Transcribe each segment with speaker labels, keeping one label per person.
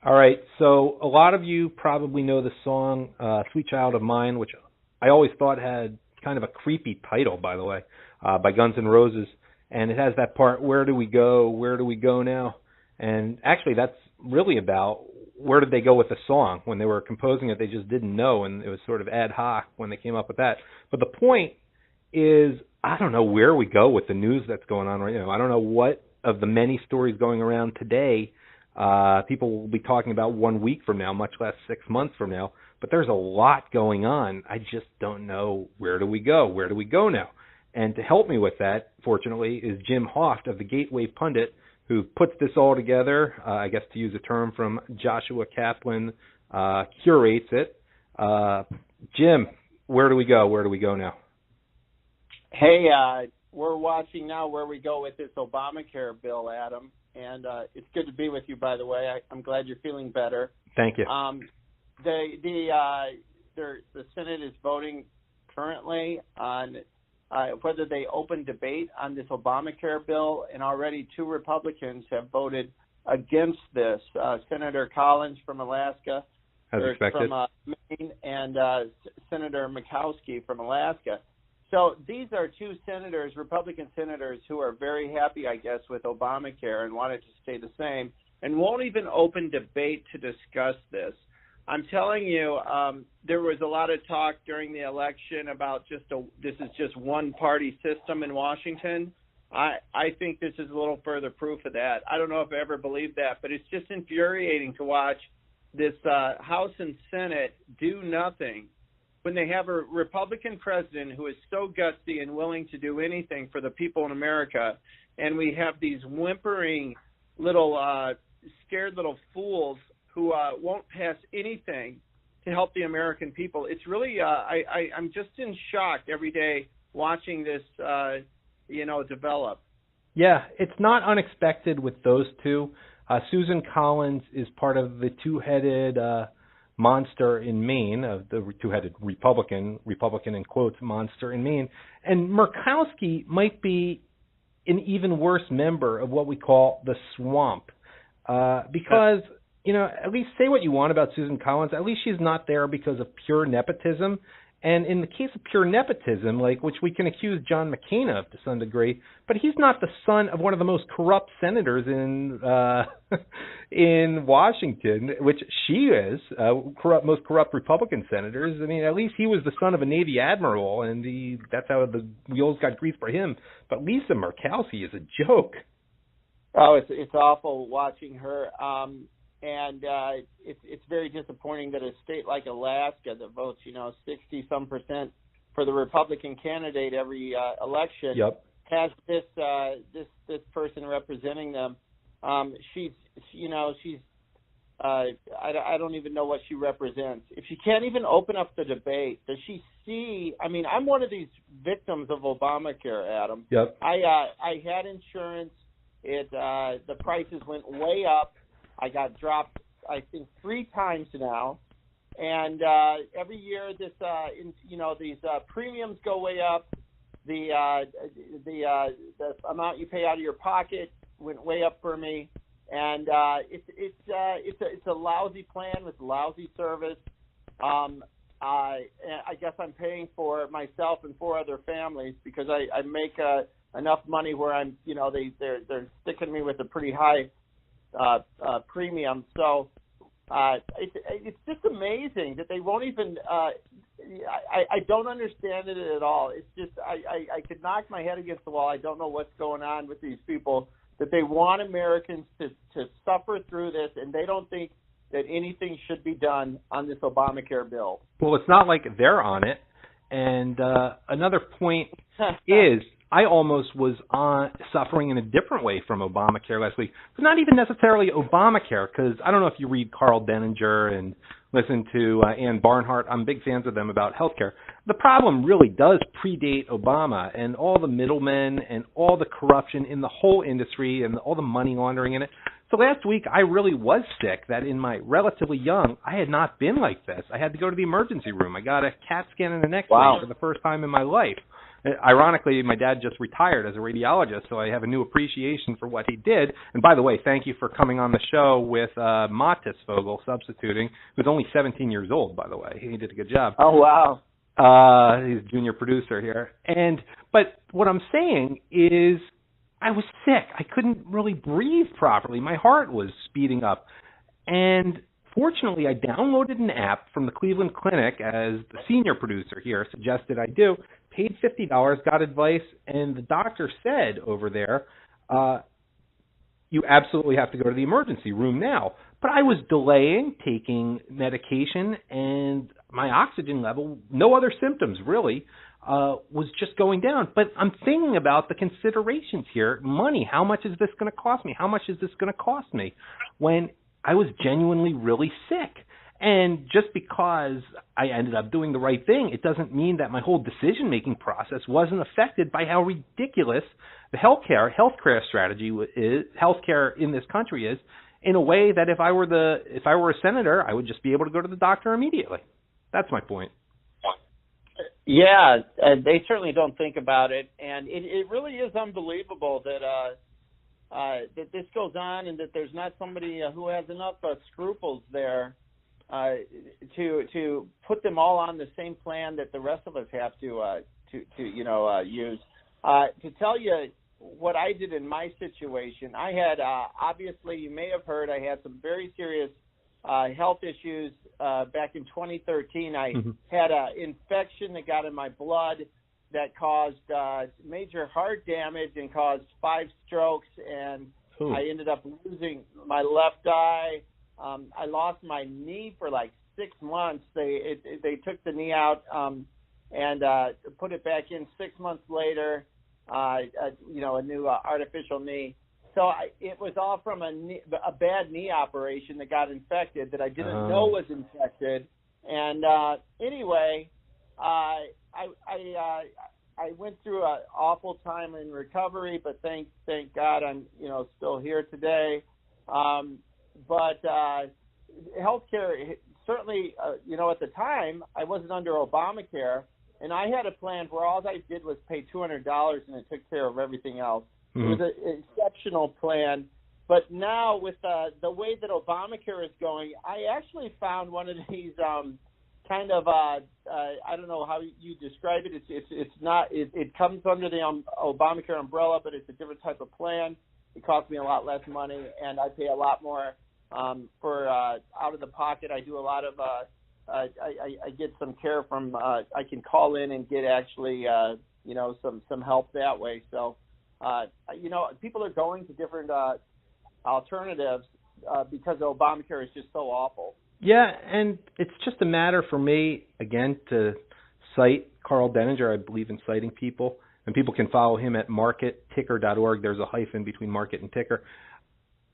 Speaker 1: All right, so a lot of you probably know the song Sweet Child of Mine, which I always thought had kind of a creepy title, by the way, by Guns N' Roses. And it has that part, where do we go now? And actually that's really about where did they go with the song. When they were composing it, they just didn't know, and it was sort of ad hoc when they came up with that. But the point is, I don't know where we go with the news that's going on right now. I don't know what of the many stories going around today people will be talking about 1 week from now, much less 6 months from now. But there's a lot going on. I just don't know, where do we go? Where do we go now? And to help me with that, fortunately, is Jim Hoft of the Gateway Pundit, who puts this all together, I guess to use a term from Joshua Kaplan, curates it. Jim, where do we go? Where do we go now?
Speaker 2: Hey, we're watching now where we go with this Obamacare bill, Adam. And it's good to be with you, by the way. I'm glad you're feeling better.
Speaker 1: Thank you.
Speaker 2: The Senate is voting currently on whether they open debate on this Obamacare bill, and already 2 Republicans have voted against this. Senator Collins from Alaska,
Speaker 1: as expected,
Speaker 2: from Maine, and Senator Murkowski from Alaska. So these are 2 senators, Republican senators, who are very happy, I guess, with Obamacare and want it to stay the same, and won't even open debate to discuss this. I'm telling you, there was a lot of talk during the election about this is just one-party system in Washington. I think this is a little further proof of that. I don't know if I ever believed that, but it's just infuriating to watch this House and Senate do nothing when they have a Republican president who is so gutsy and willing to do anything for the people in America, and we have these whimpering little scared little fools who won't pass anything to help the American people. It's really I'm just in shock every day watching this develop.
Speaker 1: Yeah, it's not unexpected with those 2. Susan Collins is part of the 2-headed monster in Maine, of the 2-headed Republican in quotes, monster in Maine. And Murkowski might be an even worse member of what we call the swamp. Because, at least say what you want about Susan Collins, at least she's not there because of pure nepotism. And in the case of pure nepotism, which we can accuse John McCain of to some degree, but he's not the son of one of the most corrupt senators in Washington, which she is, most corrupt Republican senators. I mean, at least he was the son of a Navy admiral, and that's how the wheels got greased for him. But Lisa Murkowski is a joke.
Speaker 2: Oh, it's awful watching her. And it's very disappointing that a state like Alaska that votes, 60-some% for the Republican candidate every election,
Speaker 1: yep,
Speaker 2: has this person representing them. She's I don't even know what she represents. If she can't even open up the debate, does she see? I mean, I'm one of these victims of Obamacare, Adam.
Speaker 1: Yep.
Speaker 2: I had insurance. The prices went way up. I got dropped, I think, 3 times now, and every year these premiums go way up. The amount you pay out of your pocket went way up for me, and it's a lousy plan with lousy service. I guess I'm paying for myself and 4 other families because I make enough money where I'm, they're sticking me with a pretty high premium. So it's just amazing that they won't even I don't understand it at all. It's just I could knock my head against the wall. I don't know what's going on with these people, that they want Americans to suffer through this, and they don't think that anything should be done on this Obamacare bill.
Speaker 1: Well, it's not like they're on it. And another point is, I almost was suffering in a different way from Obamacare last week. But not even necessarily Obamacare, because I don't know if you read Carl Denninger and listen to Ann Barnhart. I'm big fans of them about healthcare. The problem really does predate Obama and all the middlemen and all the corruption in the whole industry and all the money laundering in it. So last week I really was sick that in my relatively young, I had not been like this. I had to go to the emergency room. I got a CAT scan and an X-ray for the first time in my life. Ironically, my dad just retired as a radiologist, so I have a new appreciation for what he did. And by the way, thank you for coming on the show with Matis Vogel substituting, who's only 17 years old, by the way. He did a good job.
Speaker 2: Oh, wow.
Speaker 1: He's a junior producer here. But what I'm saying is I was sick. I couldn't really breathe properly. My heart was speeding up. And fortunately, I downloaded an app from the Cleveland Clinic, as the senior producer here suggested I do, paid $50, got advice, and the doctor said over there, you absolutely have to go to the emergency room now. But I was delaying taking medication, and my oxygen level, no other symptoms really, was just going down. But I'm thinking about the considerations here. Money, how much is this going to cost me? How much is this going to cost me? When I was genuinely really sick. And just because I ended up doing the right thing, it doesn't mean that my whole decision-making process wasn't affected by how ridiculous the healthcare strategy is, healthcare in this country is, in a way that if I were a senator, I would just be able to go to the doctor immediately. That's my point.
Speaker 2: Yeah, they certainly don't think about it, and it really is unbelievable that that this goes on, and that there's not somebody who has enough scruples there to put them all on the same plan that the rest of us have to use. To tell you what I did in my situation, I had obviously, you may have heard, I had some very serious health issues back in 2013. I had an infection that got in my blood that caused major heart damage and caused 5 strokes, and I ended up losing my left eye. I lost my knee for like 6 months. They took the knee out and put it back in 6 months later, a new artificial knee. So it was all from a bad knee operation that got infected that I didn't know was infected. And anyway, I went through an awful time in recovery, but thank God I'm still here today. But healthcare certainly, at the time I wasn't under Obamacare, and I had a plan where all I did was pay $200 and it took care of everything else. It was an exceptional plan. But now with the way that Obamacare is going, I actually found one of these kind of I don't know how you describe it. It's not. It comes under the Obamacare umbrella, but it's a different type of plan. It costs me a lot less money, and I pay a lot more for out of the pocket. I do a lot of. I get some care from. I can call in and get actually some help that way. So people are going to different alternatives because Obamacare is just so awful.
Speaker 1: Yeah, and it's just a matter for me, again, to cite Carl Denninger. I believe in citing people, and people can follow him at marketticker.org. There's a hyphen between market and ticker.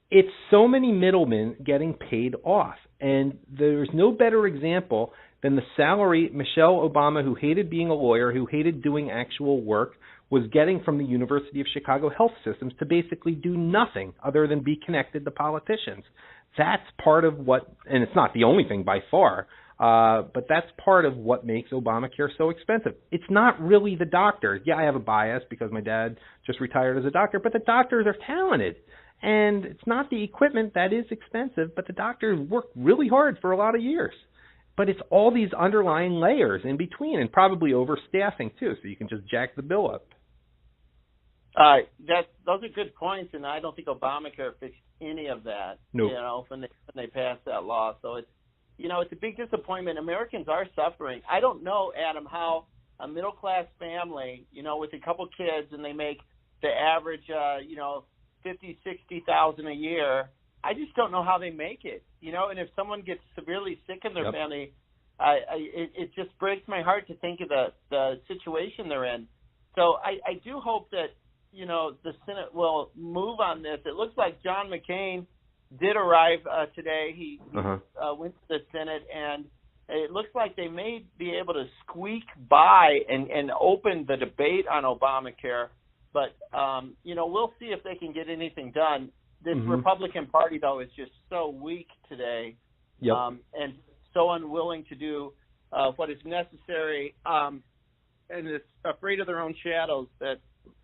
Speaker 1: It's so many middlemen getting paid off, and there's no better example than the salary Michelle Obama, who hated being a lawyer, who hated doing actual work, was getting from the University of Chicago health systems to basically do nothing other than be connected to politicians. That's part of what, and it's not the only thing by far, but that's part of what makes Obamacare so expensive. It's not really the doctors. Yeah, I have a bias because my dad just retired as a doctor, but the doctors are talented. And it's not the equipment that is expensive, but the doctors work really hard for a lot of years. But it's all these underlying layers in between, and probably overstaffing too, so you can just jack the bill up.
Speaker 2: Those are good points, and I don't think Obamacare fixed any of that.
Speaker 1: Nope.
Speaker 2: When they passed that law, so it's a big disappointment. Americans are suffering. I don't know, Adam, how a middle class family, with a couple kids, and they make the average, $50,000-$60,000 a year. I just don't know how they make it. And if someone gets severely sick in their family, it just breaks my heart to think of the situation they're in. So I do hope that the Senate will move on this. It looks like John McCain did arrive today. He went to the Senate, and it looks like they may be able to squeak by and open the debate on Obamacare. But, we'll see if they can get anything done. This Republican Party, though, is just so weak today and so unwilling to do what is necessary. and is afraid of their own shadows that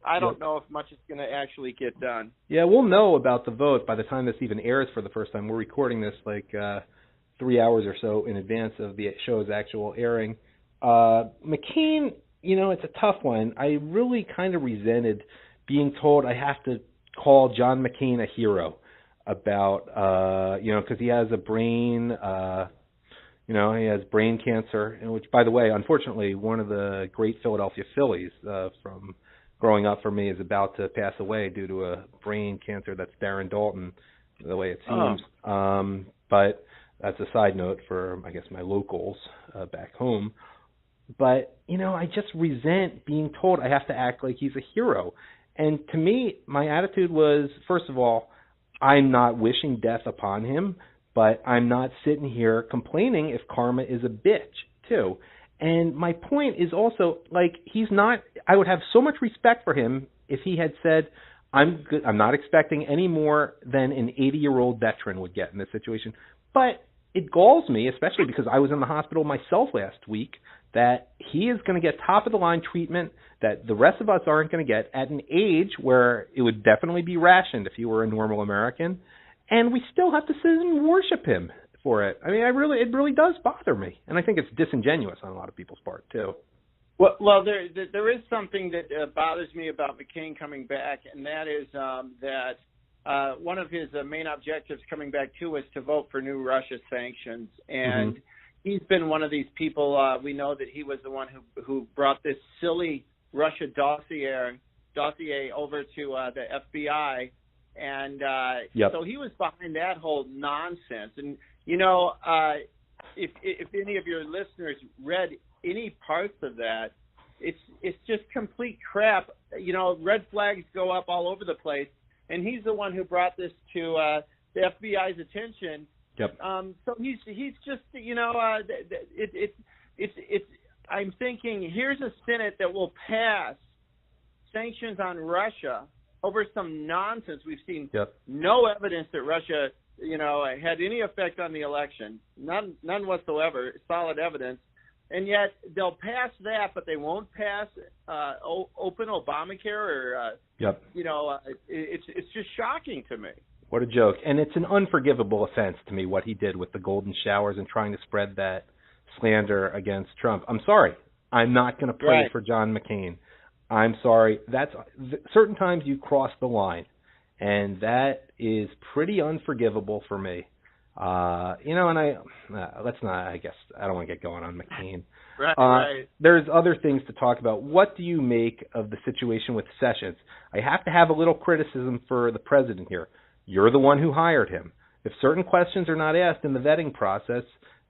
Speaker 2: I don't know if much is going to actually get done.
Speaker 1: Yeah, we'll know about the vote by the time this even airs for the first time. We're recording this like 3 hours or so in advance of the show's actual airing. McCain, it's a tough one. I really kind of resented being told I have to call John McCain a hero about, because he has a brain, he has brain cancer, which, by the way, unfortunately, one of the great Philadelphia Phillies from growing up for me is about to pass away due to a brain cancer. That's Darren Dalton, the way it seems. But that's a side note for, I guess, my locals back home. But, I just resent being told I have to act like he's a hero. And to me, my attitude was, first of all, I'm not wishing death upon him, but I'm not sitting here complaining if karma is a bitch, too. And my point is also, he's not, I would have so much respect for him if he had said, I'm good, I'm not expecting any more than an 80-year-old veteran would get in this situation. But it galls me, especially because I was in the hospital myself last week, that he is going to get top-of-the-line treatment that the rest of us aren't going to get at an age where it would definitely be rationed if he were a normal American, and we still have to sit and worship him for it. I mean, it really does bother me, and I think it's disingenuous on a lot of people's part, too.
Speaker 2: Well, there is something that bothers me about McCain coming back, and that is that one of his main objectives coming back, too, was to vote for new Russia sanctions, and he's been one of these people. We know that he was the one who brought this silly Russia dossier over to the FBI, and so he was behind that whole nonsense. And if any of your listeners read any parts of that, it's just complete crap. Red flags go up all over the place, and he's the one who brought this to the FBI's attention.
Speaker 1: Yep.
Speaker 2: So he's just it's I'm thinking here's a Senate that will pass sanctions on Russia over some nonsense. We've seen no evidence that Russia had any effect on the election, none whatsoever, solid evidence, and yet they'll pass that, but they won't pass open Obamacare or it's just shocking to me.
Speaker 1: What a joke. And it's an unforgivable offense to me what he did with the golden showers and trying to spread that slander against Trump. I'm sorry. I'm not going to pray for John McCain. I'm sorry. Certain times you cross the line, and that is pretty unforgivable for me. Let's not, I guess, I don't want to get going on McCain.
Speaker 2: Right.
Speaker 1: There's other things to talk about. What do you make of the situation with Sessions? I have to have a little criticism for the president here. You're the one who hired him. If certain questions are not asked in the vetting process,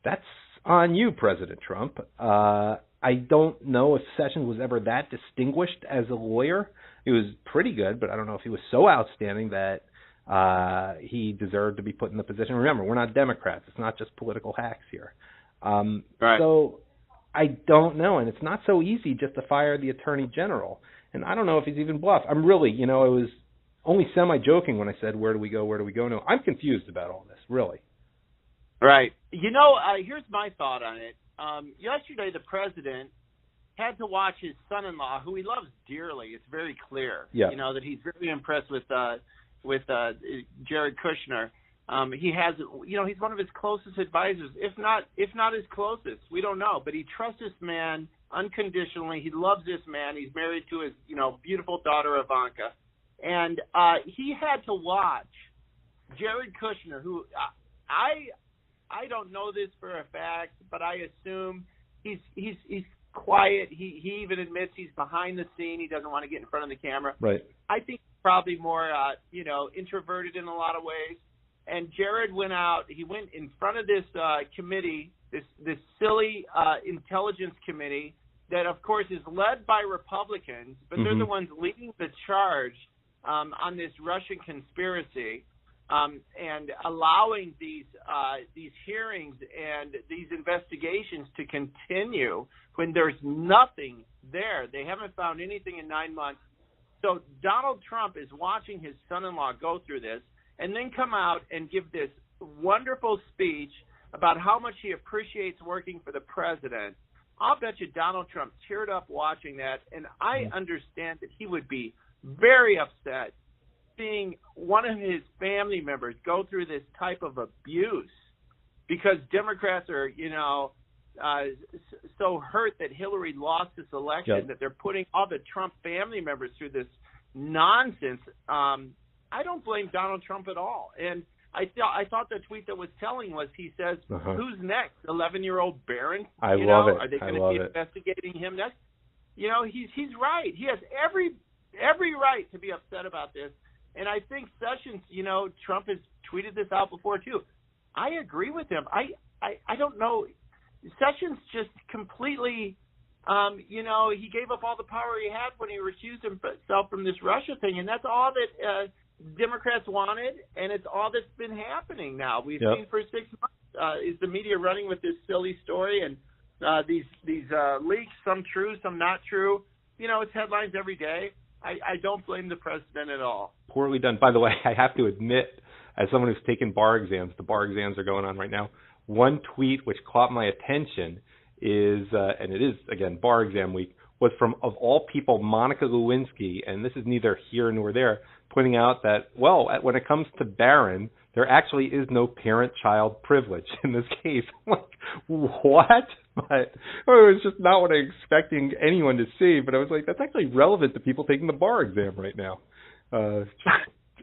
Speaker 1: that's on you, President Trump. I don't know if Sessions was ever that distinguished as a lawyer. He was pretty good, but I don't know if he was so outstanding that he deserved to be put in the position. Remember, we're not Democrats. It's not just political hacks here. So I don't know, and it's not so easy just to fire the Attorney General. And I don't know if he's even bluffed. I'm really, I was only semi-joking when I said, where do we go now? I'm confused about all this, really.
Speaker 2: Right. Here's my thought on it. Yesterday, the president had to watch his son-in-law, who he loves dearly. It's very clear, that he's very impressed with Jared Kushner. He has, he's one of his closest advisors, if not his closest. We don't know, but he trusts this man unconditionally. He loves this man. He's married to his, beautiful daughter Ivanka, and he had to watch Jared Kushner, who I don't know this for a fact, but I assume he's quiet. He even admits he's behind the scene. He doesn't want to get in front of the camera.
Speaker 1: Right.
Speaker 2: I think he's probably more, introverted in a lot of ways. And Jared went out. He went in front of this committee, this silly intelligence committee that, of course, is led by Republicans, but they're the ones leading the charge on this Russian conspiracy. And allowing these hearings and these investigations to continue when there's nothing there. They haven't found anything in 9 months. So Donald Trump is watching his son-in-law go through this and then come out and give this wonderful speech about how much he appreciates working for the president I'll bet you Donald Trump teared up watching that, and I understand that he would be very upset seeing one of his family members go through this type of abuse because Democrats are, so hurt that Hillary lost this election that they're putting all the Trump family members through this nonsense. I don't blame Donald Trump at all. And I thought the tweet that was telling was he says, who's next? 11-year-old Barron?
Speaker 1: I love it.
Speaker 2: Are they going to be investigating him next? He's right. He has every right to be upset about this. And I think Sessions, Trump has tweeted this out before too. I agree with him. I don't know. Sessions just completely, he gave up all the power he had when he recused himself from this Russia thing, and that's all that Democrats wanted, and it's all that's been happening now. We've seen for 6 months is the media running with this silly story and these leaks, some true, some not true. It's headlines every day. I don't blame the president at all.
Speaker 1: Poorly done. By the way, I have to admit, as someone who's taken bar exams, the bar exams are going on right now. One tweet which caught my attention is, and it is, again, bar exam week, was from, of all people, Monica Lewinsky, and this is neither here nor there, pointing out that, well, when it comes to Barron, there actually is no parent-child privilege in this case. I'm like, what? But it was just not what I was expecting anyone to see, but I was like, that's actually relevant to people taking the bar exam right now. It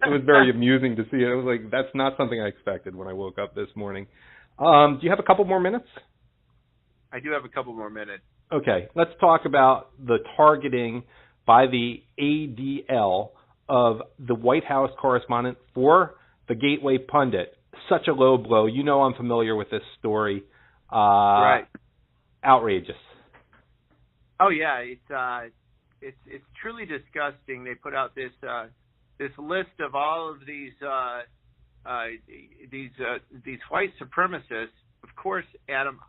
Speaker 1: was very amusing to see it. I was like, that's not something I expected when I woke up this morning. Do you have a couple more minutes?
Speaker 2: I do have a couple more minutes.
Speaker 1: Okay, let's talk about the targeting by the ADL of the White House correspondent for the Gateway Pundit. Such a low blow. I'm familiar with this story.
Speaker 2: Right.
Speaker 1: Outrageous.
Speaker 2: Oh yeah, it's truly disgusting. They put out this list of all of these white supremacists. Of course, Adam,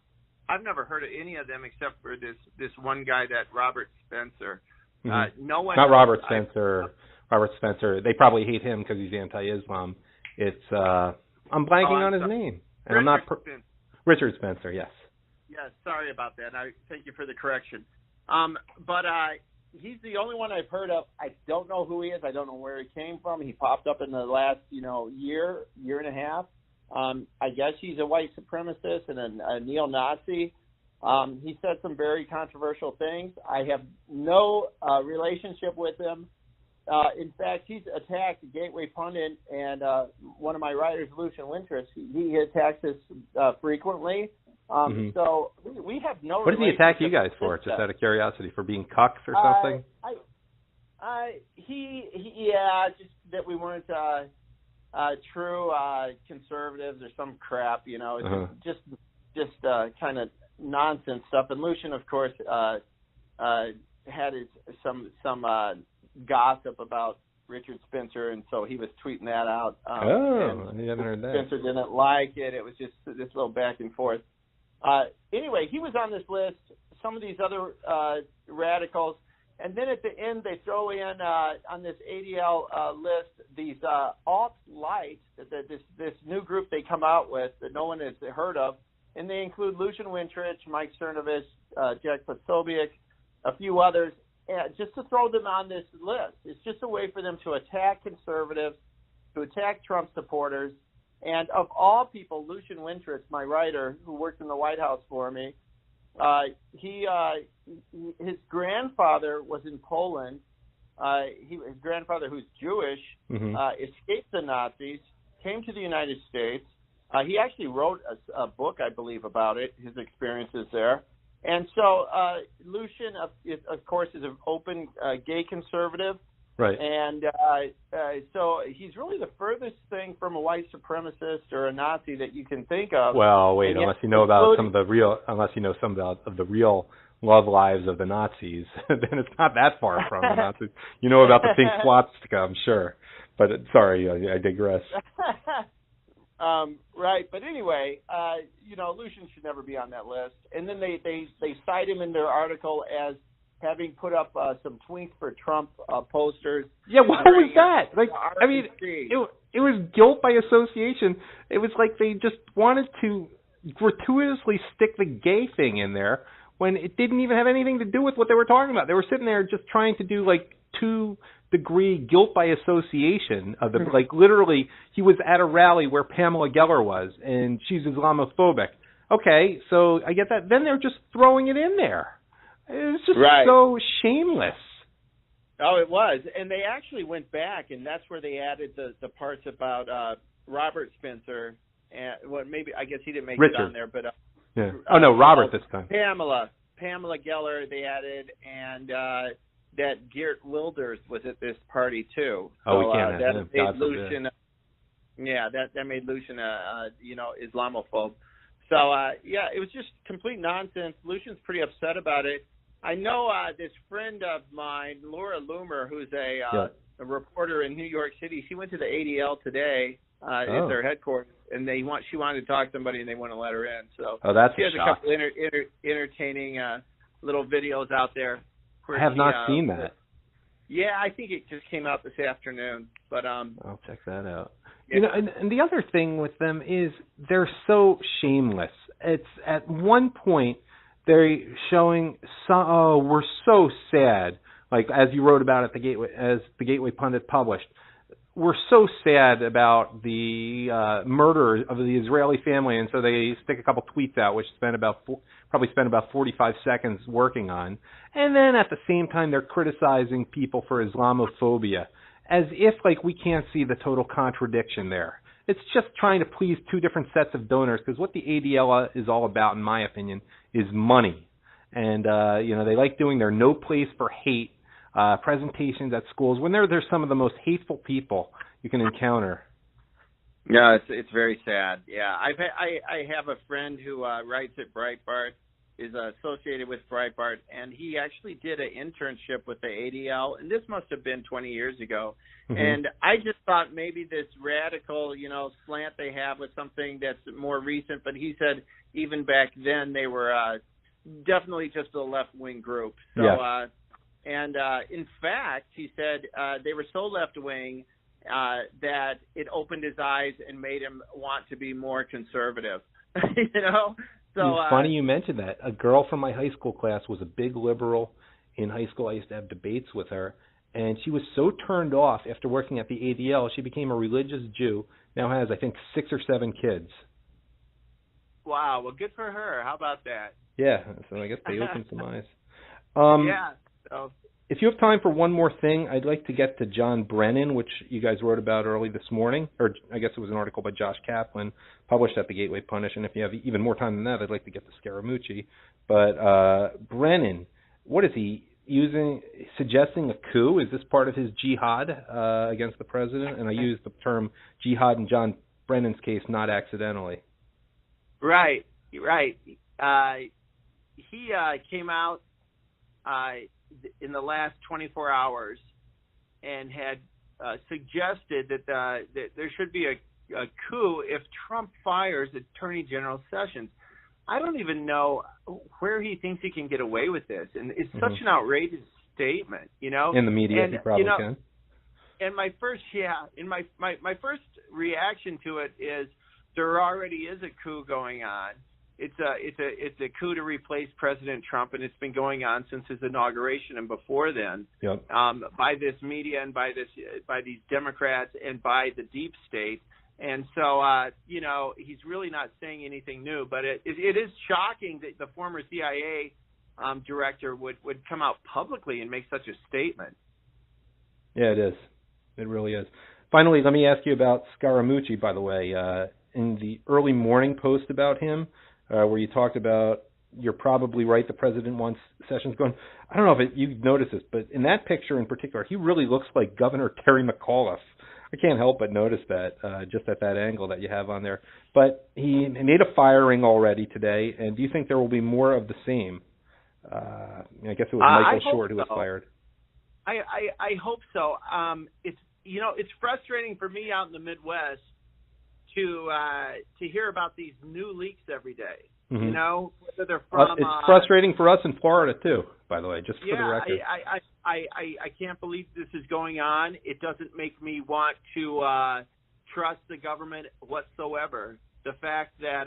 Speaker 2: I've never heard of any of them except for this one guy, that Robert Spencer. No one.
Speaker 1: Not Robert Spencer. Robert Spencer. They probably hate him because he's anti-Islam. It's I'm blanking on his name, and I'm not. Richard Spencer. Yes.
Speaker 2: Yes. Sorry about that. I thank you for the correction. But he's the only one I've heard of. I don't know who he is. I don't know where he came from. He popped up in the last year and a half. I guess he's a white supremacist and a neo-Nazi. He said some very controversial things. I have no relationship with him. In fact, he's attacked Gateway Pundit and one of my writers, Lucian Wintress. He attacks us frequently. So we have no.
Speaker 1: What does he attack you guys for? Just out of curiosity, for being cucks or something?
Speaker 2: Just that we weren't true conservatives or some crap, just kind of nonsense stuff. And Lucian, of course, had some gossip about Richard Spencer, and so he was tweeting that out.
Speaker 1: I haven't heard that.
Speaker 2: Spencer didn't like it. It was just this little back and forth. Anyway, he was on this list. Some of these other radicals, and then at the end they throw in on this ADL list these alt-light, this new group they come out with that no one has heard of, and they include Lucian Wintrich, Mike Cernovich, Jack Posobiec, a few others, just to throw them on this list. It's just a way for them to attack conservatives, to attack Trump supporters. And of all people, Lucian Wintrich, my writer who worked in the White House for me, his grandfather was in Poland. His grandfather, who's Jewish, escaped the Nazis, came to the United States. He actually wrote a book, I believe, about it, his experiences there. And so Lucian, of course, is an open gay conservative.
Speaker 1: Right.
Speaker 2: And so he's really the furthest thing from a white supremacist or a Nazi that you can think of.
Speaker 1: Well, wait, unless you know about some of the real love lives of the Nazis, then it's not that far from the Nazis. You know about the pink swastika, I'm sure. But sorry, I digress.
Speaker 2: Right, but anyway, Lucian should never be on that list. And then they cite him in their article as having put up some Twinks for Trump posters.
Speaker 1: Yeah, what was that? Like, I mean, it was guilt by association. It was like they just wanted to gratuitously stick the gay thing in there when it didn't even have anything to do with what they were talking about. They were sitting there just trying to do like 2-degree guilt by association of the, like literally he was at a rally where Pamela Geller was and she's Islamophobic. Okay, so I get that. Then they're just throwing it in there. It's just so shameless.
Speaker 2: Oh, it was. And they actually went back, and that's where they added the parts about Robert Spencer. And maybe, I guess he didn't make
Speaker 1: Richard.
Speaker 2: it on there, but
Speaker 1: yeah. Oh no, Robert this time.
Speaker 2: Pamela Geller they added, and that Geert Wilders was at this party too.
Speaker 1: So, we can't have him.
Speaker 2: Made Lucian, that made Lucian Islamophobe. So it was just complete nonsense. Lucian's pretty upset about it. I know this friend of mine, Laura Loomer, who's a reporter in New York City. She went to the ADL today at their headquarters, and she wanted to talk to somebody, and they want to let her in. So
Speaker 1: that's
Speaker 2: she has
Speaker 1: a shock.
Speaker 2: couple entertaining little videos out there.
Speaker 1: I have not seen that.
Speaker 2: Yeah, I think it just came out this afternoon, but
Speaker 1: I'll check that out.
Speaker 2: Yeah.
Speaker 1: You know, and the other thing with them is they're so shameless. It's at one point they're showing we're so sad, like as you wrote about at the Gateway Pundit published. We're so sad about the murder of the Israeli family, and so they stick a couple tweets out, which probably spent about 45 seconds working on. And then at the same time, they're criticizing people for Islamophobia, as if like we can't see the total contradiction there. It's just trying to please two different sets of donors, because what the ADL is all about, in my opinion, is money. And they like doing their No Place for Hate presentations at schools when they're some of the most hateful people you can encounter.
Speaker 2: Yeah, it's very sad. Yeah, I have a friend who writes at Breitbart, is associated with Breitbart, and he actually did an internship with the ADL, and this must have been 20 years ago. Mm-hmm. And I just thought maybe this radical, slant they have was something that's more recent, but he said even back then they were definitely just a left-wing group. So.
Speaker 1: Yeah.
Speaker 2: And in fact, he said they were so left-wing that it opened his eyes and made him want to be more conservative. So
Speaker 1: it's funny you mentioned that. A girl from my high school class was a big liberal in high school. I used to have debates with her, and she was so turned off after working at the ADL, she became a religious Jew. Now has, I think, 6 or 7 kids.
Speaker 2: Wow. Well, good for her. How about that?
Speaker 1: Yeah. So I guess they opened some eyes.
Speaker 2: Yeah. So,
Speaker 1: if you have time for one more thing, I'd like to get to John Brennan, which you guys wrote about early this morning, or I guess it was an article by Josh Kaplan published at the Gateway Pundit. And if you have even more time than that, I'd like to get to Scaramucci. But Brennan, what is he suggesting a coup? Is this part of his jihad against the president? And I use the term jihad in John Brennan's case, not accidentally.
Speaker 2: Right. He came out in the last 24 hours and had suggested that there should be a coup if Trump fires Attorney General Sessions. I don't even know where he thinks he can get away with this, and it's such an outrageous statement,
Speaker 1: In the media, he probably can.
Speaker 2: And my first reaction to it is there already is a coup going on. It's a coup to replace President Trump, and it's been going on since his inauguration and before then.
Speaker 1: Yep.
Speaker 2: By this media and by these Democrats and by the deep state. And so he's really not saying anything new. But it is shocking that the former CIA director would come out publicly and make such a statement.
Speaker 1: Yeah, it is. It really is. Finally, let me ask you about Scaramucci. By the way, in the early morning post about him. Where you talked about, you're probably right, the president wants Sessions going. I don't know if you noticed this, but in that picture in particular, he really looks like Governor Terry McAuliffe. I can't help but notice that just at that angle that you have on there. But he made a firing already today, and do you think there will be more of the same? I guess it was Michael Short who was fired.
Speaker 2: I hope so. It's frustrating for me out in the Midwest to hear about these new leaks every day.
Speaker 1: Mm-hmm.
Speaker 2: Whether they're from.
Speaker 1: It's frustrating for us in Florida too, by the way, just for the record.
Speaker 2: I can't believe this is going on. It doesn't make me want to trust the government whatsoever. The fact that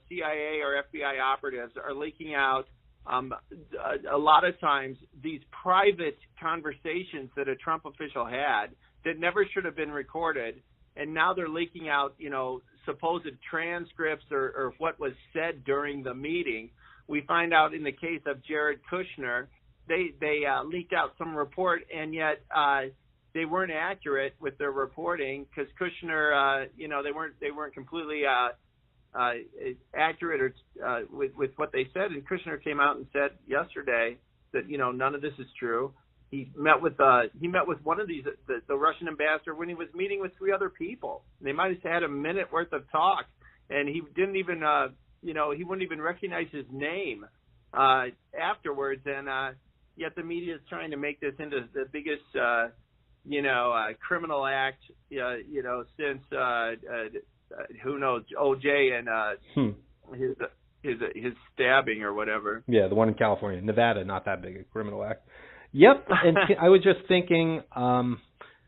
Speaker 2: CIA or FBI operatives are leaking out a lot of times these private conversations that a Trump official had that never should have been recorded, and now they're leaking out, supposed transcripts or what was said during the meeting. We find out in the case of Jared Kushner, they leaked out some report, and yet they weren't accurate with their reporting because Kushner, they weren't completely accurate or with what they said. And Kushner came out and said yesterday that none of this is true. He met with one of these the Russian ambassador when he was meeting with 3 other people. They might have had a minute worth of talk, and he didn't even he wouldn't even recognize his name afterwards. And yet the media is trying to make this into the biggest criminal act since who knows, OJ and his stabbing or whatever.
Speaker 1: Yeah, the one in California, Nevada, not that big a criminal act. Yep, and I was just thinking,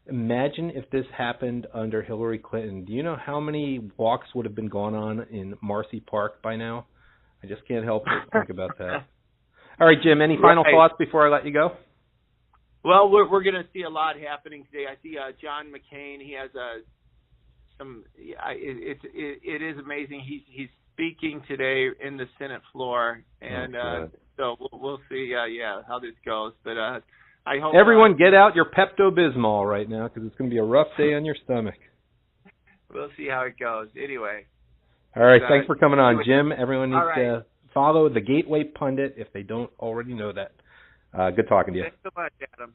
Speaker 1: imagine if this happened under Hillary Clinton. Do you know how many walks would have been going on in Marcy Park by now? I just can't help but think about that. All right, Jim, any final thoughts before I let you go?
Speaker 2: Well, we're going to see a lot happening today. I see John McCain. He has it is amazing. He's speaking today in the Senate floor, and so we'll see how this goes. But I hope
Speaker 1: everyone get out your Pepto-Bismol right now because it's going to be a rough day on your stomach.
Speaker 2: We'll see how it goes. Anyway.
Speaker 1: All right, thanks for coming on, Jim. Everyone needs to follow the Gateway Pundit if they don't already know that. Good talking to you.
Speaker 2: Thanks so much, Adam.